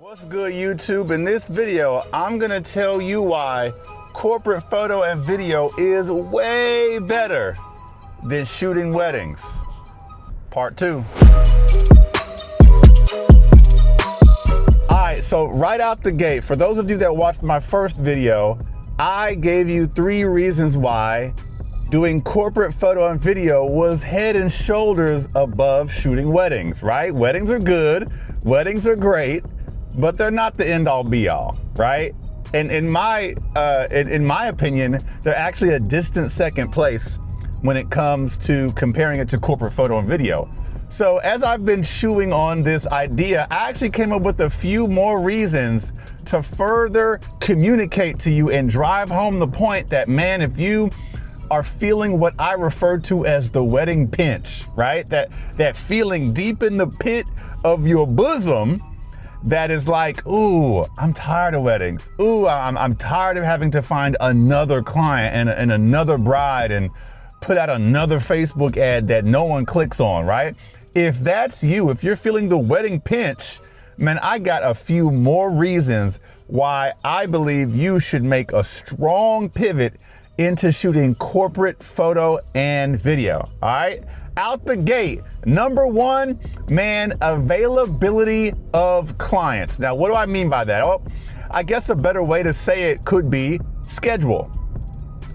What's good, YouTube? In this video, I'm gonna tell you why corporate photo and video is way better than shooting weddings. Part 2. All right, so right out the gate, for those of you that watched my first video, I gave you 3 reasons why doing corporate photo and video was head and shoulders above shooting weddings, right? Weddings are good, weddings are great, but they're not the end all be all, right? And in my opinion, they're actually a distant second place when it comes to comparing it to corporate photo and video. So as I've been chewing on this idea, I actually came up with a few more reasons to further communicate to you and drive home the point that, man, if you are feeling what I refer to as the wedding pinch, right? That feeling deep in the pit of your bosom that is like, ooh, I'm tired of weddings. Ooh, I'm tired of having to find another client and another bride and put out another Facebook ad that no one clicks on, right? If that's you, if you're feeling the wedding pinch, man, I got a few more reasons why I believe you should make a strong pivot into shooting corporate photo and video, all right? Out the gate, number 1, man, availability of clients. Now, what do I mean by that? Oh, I guess a better way to say it could be schedule.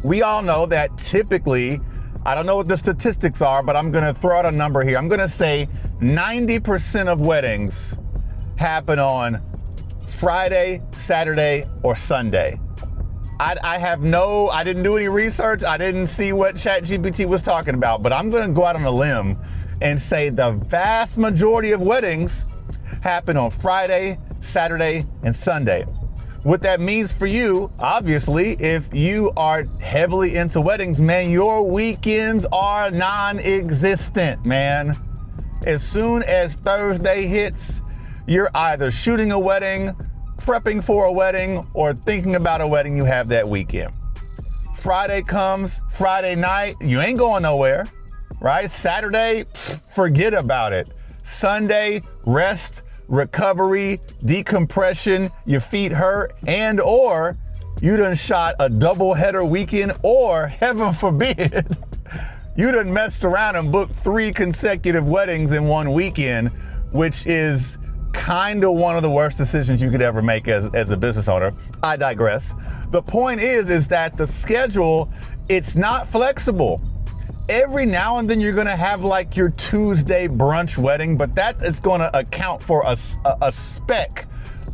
We all know that typically, I don't know what the statistics are, but I'm gonna throw out a number here. I'm gonna say 90% of weddings happen on Friday, Saturday, or Sunday. I didn't do any research. I didn't see what ChatGPT was talking about, but I'm gonna go out on a limb and say the vast majority of weddings happen on Friday, Saturday, and Sunday. What that means for you, obviously, if you are heavily into weddings, man, your weekends are non-existent, man. As soon as Thursday hits, you're either shooting a wedding, prepping for a wedding, or thinking about a wedding you have that weekend. Friday comes, Friday night, you ain't going nowhere, right? Saturday, forget about it. Sunday, rest, recovery, decompression, your feet hurt, and or you done shot a double header weekend, or heaven forbid, you done messed around and booked 3 consecutive weddings in one weekend, which is kind of one of the worst decisions you could ever make as a business owner. I digress. The point is that the schedule, it's not flexible. Every now and then you're gonna have like your Tuesday brunch wedding, but that is gonna account for a speck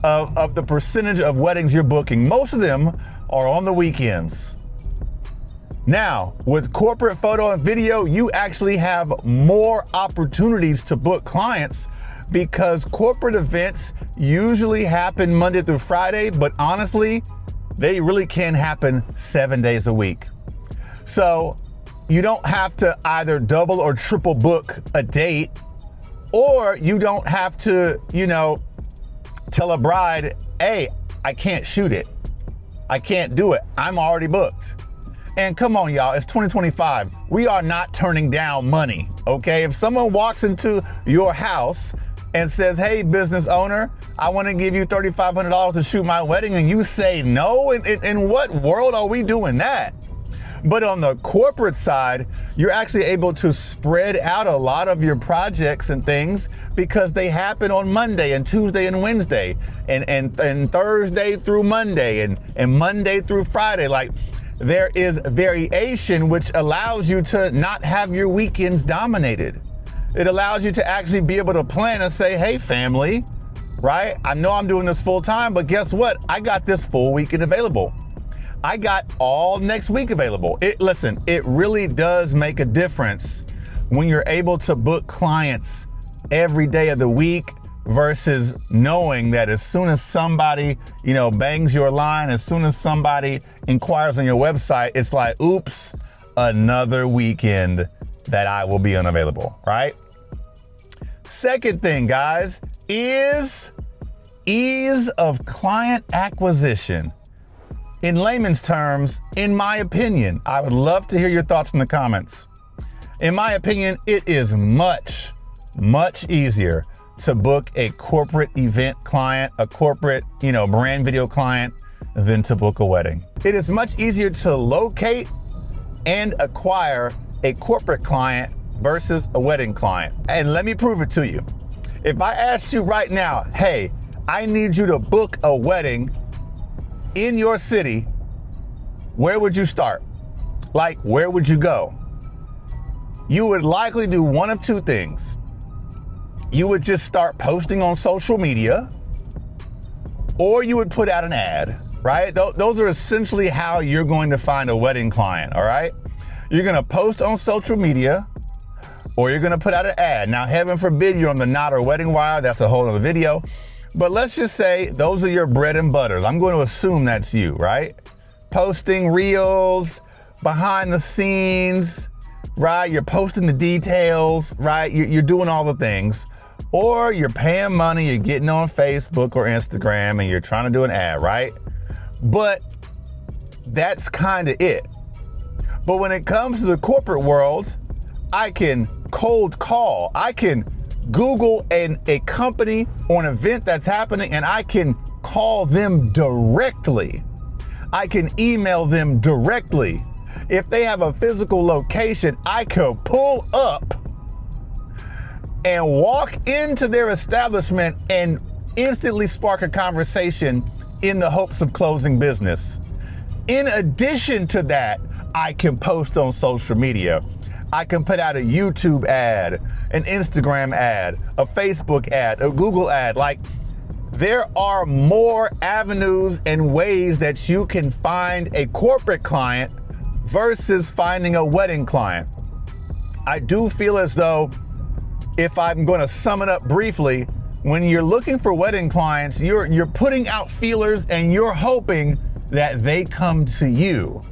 of the percentage of weddings you're booking. Most of them are on the weekends. Now, with corporate photo and video, you actually have more opportunities to book clients because corporate events usually happen Monday through Friday, but honestly, they really can happen 7 days a week. So you don't have to either double or triple book a date, or you don't have to, tell a bride, hey, I can't shoot it. I can't do it. I'm already booked. And come on, y'all, it's 2025. We are not turning down money, okay? If someone walks into your house and says, hey, business owner, I want to give you $3,500 to shoot my wedding, and you say no, in what world are we doing that? But on the corporate side, you're actually able to spread out a lot of your projects and things because they happen on Monday and Tuesday and Wednesday and Thursday through Monday and Monday through Friday. Like, there is variation, which allows you to not have your weekends dominated. It allows you to actually be able to plan and say, hey, family, right? I know I'm doing this full time, but guess what? I got this full weekend available. I got all next week available. Listen, it really does make a difference when you're able to book clients every day of the week versus knowing that as soon as somebody, bangs your line, as soon as somebody inquires on your website, it's like, oops, another weekend that I will be unavailable, right? Second thing, guys, is ease of client acquisition. In layman's terms, in my opinion, I would love to hear your thoughts in the comments. In my opinion, it is much, much easier to book a corporate event client, a corporate, brand video client, than to book a wedding. It is much easier to locate and acquire a corporate client versus a wedding client. And let me prove it to you. If I asked you right now, hey, I need you to book a wedding in your city, where would you start? Like, where would you go? You would likely do one of two things. You would just start posting on social media, or you would put out an ad, right? Those are essentially how you're going to find a wedding client, all right? You're gonna post on social media, or you're gonna put out an ad. Now, heaven forbid you're on the Knot or Wedding Wire, that's a whole other video. But let's just say those are your bread and butters. I'm going to assume that's you, right? Posting reels, behind the scenes, right? You're posting the details, right? You're doing all the things. Or you're paying money, you're getting on Facebook or Instagram and you're trying to do an ad, right? But that's kind of it. But when it comes to the corporate world, I can cold call. I can Google a company or an event that's happening and I can call them directly. I can email them directly. If they have a physical location, I could pull up and walk into their establishment and instantly spark a conversation in the hopes of closing business. In addition to that, I can post on social media. I can put out a YouTube ad, an Instagram ad, a Facebook ad, a Google ad. Like, there are more avenues and ways that you can find a corporate client versus finding a wedding client. I do feel as though, if I'm going to sum it up briefly, when you're looking for wedding clients, you're putting out feelers and you're hoping that they come to you.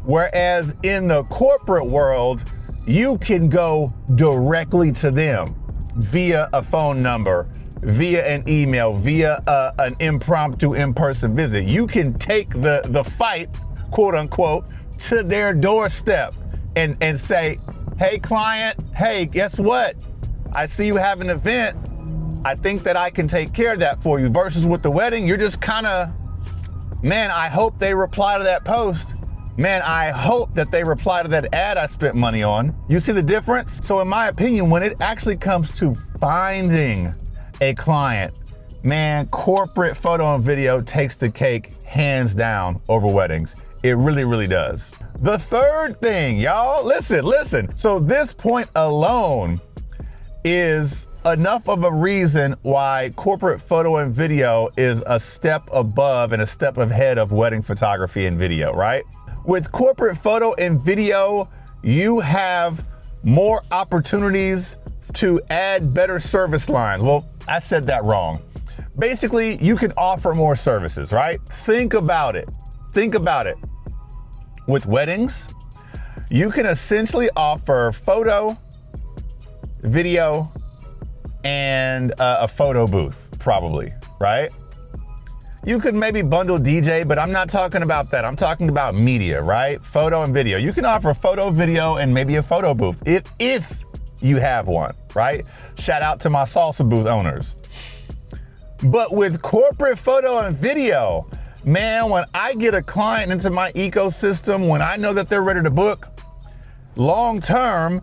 Whereas in the corporate world, you can go directly to them via a phone number, via an email, via an impromptu in-person visit. You can take the fight, quote unquote, to their doorstep and say, hey client, hey, guess what? I see you have an event. I think that I can take care of that for you. Versus with the wedding, you're just kind of, man, I hope they reply to that post. Man, I hope that they reply to that ad I spent money on. You see the difference? So in my opinion, when it actually comes to finding a client, man, corporate photo and video takes the cake hands down over weddings. It really, really does. The third thing, y'all, listen. So this point alone is enough of a reason why corporate photo and video is a step above and a step ahead of wedding photography and video, right? With corporate photo and video, you have more opportunities to add better service lines. Well, I said that wrong. Basically, you can offer more services, right? Think about it. With weddings, you can essentially offer photo, video, and a photo booth, probably, right? You could maybe bundle DJ, but I'm not talking about that. I'm talking about media, right? Photo and video. You can offer photo, video, and maybe a photo booth if you have one, right? Shout out to my salsa booth owners. But with corporate photo and video, man, when I get a client into my ecosystem, when I know that they're ready to book, long term,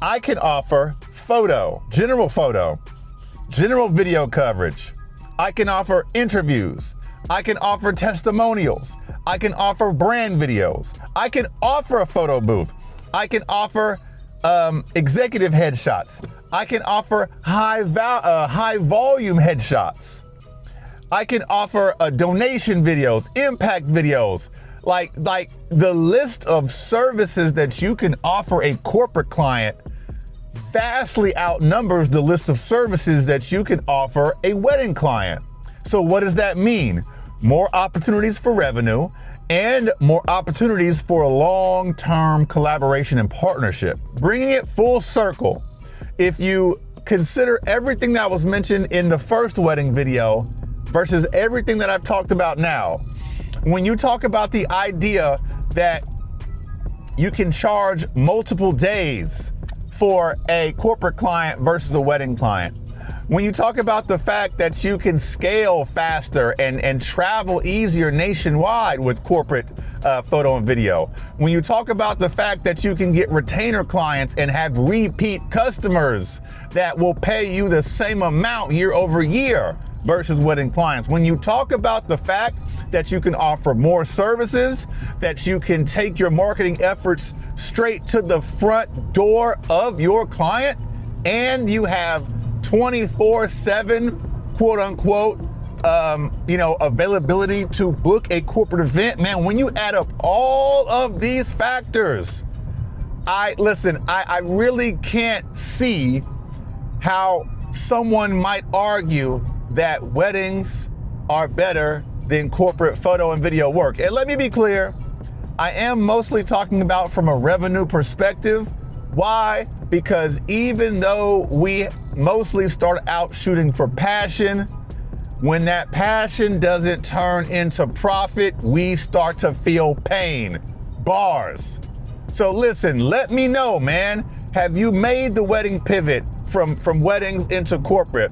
I can offer photo, general video coverage. I can offer interviews. I can offer testimonials. I can offer brand videos. I can offer a photo booth. I can offer executive headshots. I can offer high volume headshots. I can offer donation videos, impact videos, like the list of services that you can offer a corporate client vastly outnumbers the list of services that you can offer a wedding client. So what does that mean? More opportunities for revenue and more opportunities for a long-term collaboration and partnership. Bringing it full circle, if you consider everything that was mentioned in the first wedding video versus everything that I've talked about now, when you talk about the idea that you can charge multiple days for a corporate client versus a wedding client, When you talk about the fact that you can scale faster and travel easier nationwide with corporate photo and video. When you talk about the fact that you can get retainer clients and have repeat customers that will pay you the same amount year over year versus wedding clients. When you talk about the fact that you can offer more services, that you can take your marketing efforts straight to the front door of your client, and you have 24/7, quote unquote, availability to book a corporate event, man, when you add up all of these factors, I really can't see how someone might argue that weddings are better than corporate photo and video work. And let me be clear, I am mostly talking about from a revenue perspective. Why? Because even though we mostly start out shooting for passion, when that passion doesn't turn into profit, we start to feel pain. Bars. So listen, let me know, man. Have you made the wedding pivot from weddings into corporate?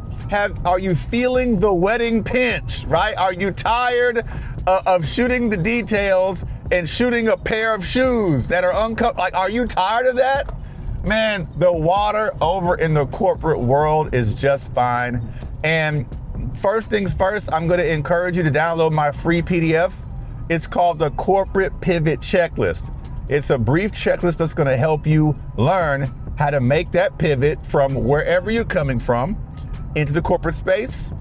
Are you feeling the wedding pinch, right? Are you tired of shooting the details and shooting a pair of shoes that are uncut? Like, are you tired of that? Man, the water over in the corporate world is just fine. And first things first, I'm gonna encourage you to download my free PDF. It's called the Corporate Pivot Checklist. It's a brief checklist that's gonna help you learn how to make that pivot from wherever you're coming from into the corporate space.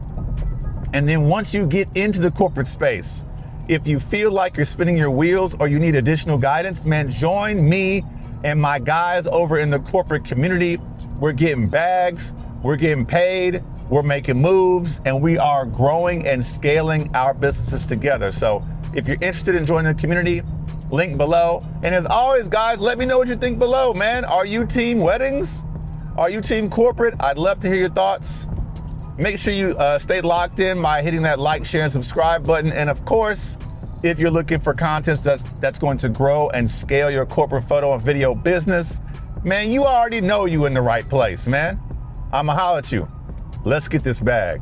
And then once you get into the corporate space, if you feel like you're spinning your wheels or you need additional guidance, man, join me and my guys over in the corporate community. We're getting bags, we're getting paid, we're making moves, and we are growing and scaling our businesses together. So if you're interested in joining the community, link below. And as always, guys, let me know what you think below, man. Are you team weddings? Are you team corporate? I'd love to hear your thoughts. Make sure you stay locked in by hitting that like, share, and subscribe button. And of course, if you're looking for content that's going to grow and scale your corporate photo and video business, man, you already know you in the right place, man. I'ma holler at you. Let's get this bag.